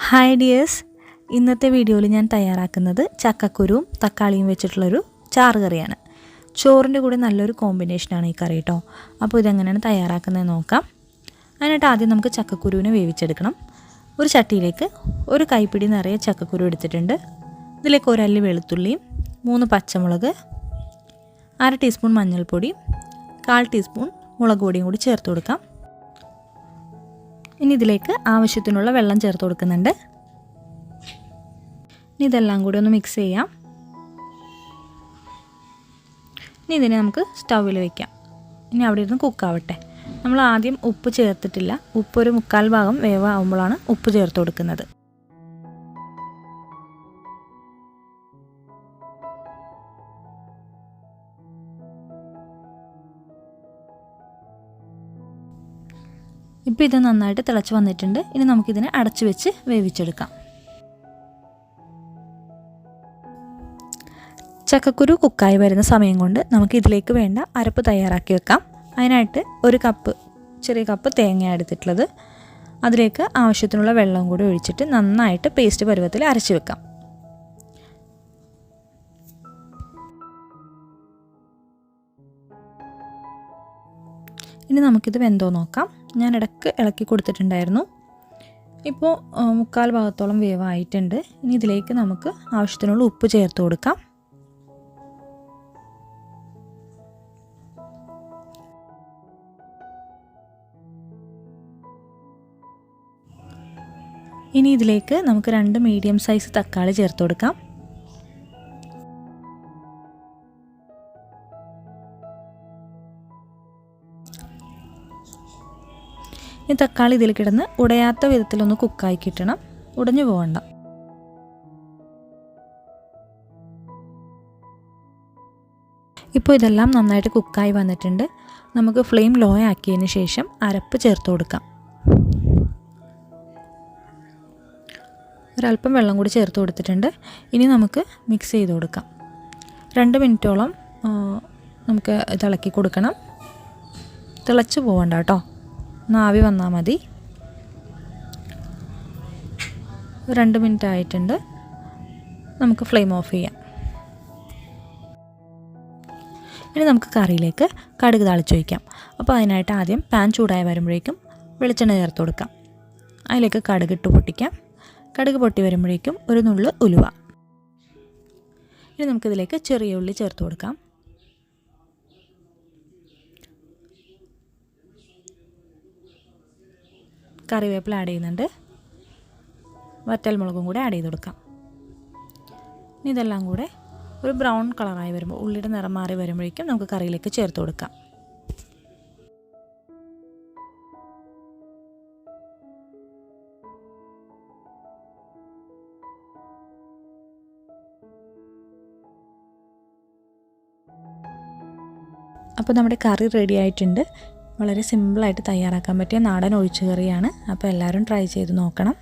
Hi dears, ഇന്നത്തെ വീഡിയോയിൽ ഞാൻ തയ്യാറാക്കുന്നത് ചക്കക്കുരുവും തക്കാളിയും വെച്ചിട്ടുള്ളൊരു ചാറ് കറിയാണ്. ചോറിൻ്റെ കൂടെ നല്ലൊരു കോമ്പിനേഷനാണ് ഈ കറി കേട്ടോ. അപ്പോൾ ഇതെങ്ങനെയാണ് തയ്യാറാക്കുന്നത് നോക്കാം. അതിനായിട്ട് ആദ്യം നമുക്ക് ചക്കക്കുരുവിനെ വേവിച്ചെടുക്കണം. ഒരു ചട്ടിയിലേക്ക് ഒരു കൈപ്പിടി നിറയെ ചക്കക്കുരു എടുത്തിട്ടുണ്ട്. ഇതിലേക്ക് ഒരല്ലി വെളുത്തുള്ളിയും 3 പച്ചമുളക്, 1/2 ടീസ്പൂൺ മഞ്ഞൾപ്പൊടി, 1/4 ടീസ്പൂൺ മുളക് പൊടിയും കൂടി ചേർത്ത് കൊടുക്കാം. ഇനി ഇതിലേക്ക് ആവശ്യത്തിനുള്ള വെള്ളം ചേർത്ത് കൊടുക്കുന്നുണ്ട്. ഇനി ഇതെല്ലാം കൂടി ഒന്ന് മിക്സ് ചെയ്യാം. ഇനി ഇതിനെ നമുക്ക് സ്റ്റൗവിൽ വയ്ക്കാം. ഇനി അവിടെ ഇരുന്ന് കുക്കാവട്ടെ. നമ്മൾ ആദ്യം ഉപ്പ് ചേർത്തിട്ടില്ല. ഉപ്പ് ഒരു 1/4 ഭാഗം വേവാകുമ്പോഴാണ് ഉപ്പ് ചേർത്ത് കൊടുക്കുന്നത്. ഇപ്പോൾ ഇത് നന്നായിട്ട് തിളച്ച് വന്നിട്ടുണ്ട്. ഇനി നമുക്കിതിനെ അടച്ചു വെച്ച് വേവിച്ചെടുക്കാം. ചക്കക്കുരു കുക്കായി വരുന്ന സമയം കൊണ്ട് നമുക്ക് ഇതിലേക്ക് വേണ്ട അരപ്പ് തയ്യാറാക്കി വെക്കാം. അതിനായിട്ട് ഒരു ചെറിയ കപ്പ് തേങ്ങ എടുത്തിട്ടുള്ളത്. അതിലേക്ക് ആവശ്യത്തിനുള്ള വെള്ളം കൂടി ഒഴിച്ചിട്ട് നന്നായിട്ട് പേസ്റ്റ് പരുവത്തിൽ അരച്ച് വെക്കാം. ഇനി നമുക്കിത് വെന്തോ നോക്കാം. ഞാൻ ഇടയ്ക്ക് ഇളക്കി കൊടുത്തിട്ടുണ്ടായിരുന്നു. ഇപ്പോൾ 1/4 ഭാഗത്തോളം വേവായിട്ടുണ്ട്. ഇനി ഇതിലേക്ക് നമുക്ക് ആവശ്യത്തിനുള്ള ഉപ്പ് ചേർത്ത് കൊടുക്കാം. ഇനി ഇതിലേക്ക് നമുക്ക് 2 മീഡിയം സൈസ് തക്കാളി ചേർത്ത് കൊടുക്കാം. ഈ തക്കാളി ഇതിൽ കിടന്ന് ഉടയാത്ത വിധത്തിലൊന്ന് കുക്കായി കിട്ടണം. ഉടഞ്ഞു പോകണ്ട. ഇപ്പോൾ ഇതെല്ലാം നന്നായിട്ട് കുക്കായി വന്നിട്ടുണ്ട്. നമുക്ക് ഫ്ലെയിം ലോ ആക്കിയതിന് ശേഷം അരപ്പ് ചേർത്ത് കൊടുക്കാം. ഒരല്പം വെള്ളം കൂടി ചേർത്ത് കൊടുത്തിട്ടുണ്ട്. ഇനി നമുക്ക് മിക്സ് ചെയ്ത് കൊടുക്കാം. 2 മിനിറ്റോളം നമുക്ക് തിളക്കി കൊടുക്കണം. തിളച്ച് പോകണ്ട കേട്ടോ, ആവി വന്നാൽ മതി. 2 മിനിറ്റ് ആയിട്ടുണ്ട്. നമുക്ക് ഫ്ലെയിം ഓഫ് ചെയ്യാം. ഇനി നമുക്ക് കറിയിലേക്ക് കടുക് താളിച്ച് വയ്ക്കാം. അപ്പോൾ അതിനായിട്ട് ആദ്യം പാൻ ചൂടായി വരുമ്പോഴേക്കും വെളിച്ചെണ്ണ ചേർത്ത് കൊടുക്കാം. അതിലേക്ക് കടുക് ഇട്ട് പൊട്ടിക്കാം. കടുക് പൊട്ടി വരുമ്പോഴേക്കും ഒരു നുള്ള് ഉലുവ. ഇനി നമുക്കിതിലേക്ക് ചെറിയ ഉള്ളി ചേർത്ത് കൊടുക്കാം. കറിവേപ്പില ആഡ് ചെയ്യുന്നുണ്ട്. വറ്റൽമുളകും കൂടെ ആഡ് ചെയ്ത് കൊടുക്കാം. ഇനി ഇതെല്ലാം കൂടെ ഒരു ബ്രൗൺ കളറായി വരുമ്പോൾ, ഉള്ളിയുടെ നിറം മാറി വരുമ്പോഴേക്കും നമുക്ക് കറിയിലേക്ക് ചേർത്ത് കൊടുക്കാം. അപ്പോൾ നമ്മുടെ കറി റെഡി ആയിട്ടുണ്ട്. വളരെ സിമ്പിളായിട്ട് തയ്യാറാക്കാൻ പറ്റിയ നാടൻ ഒഴിച്ചുകറിയാണ്. അപ്പോൾ എല്ലാവരും ട്രൈ ചെയ്ത് നോക്കണം.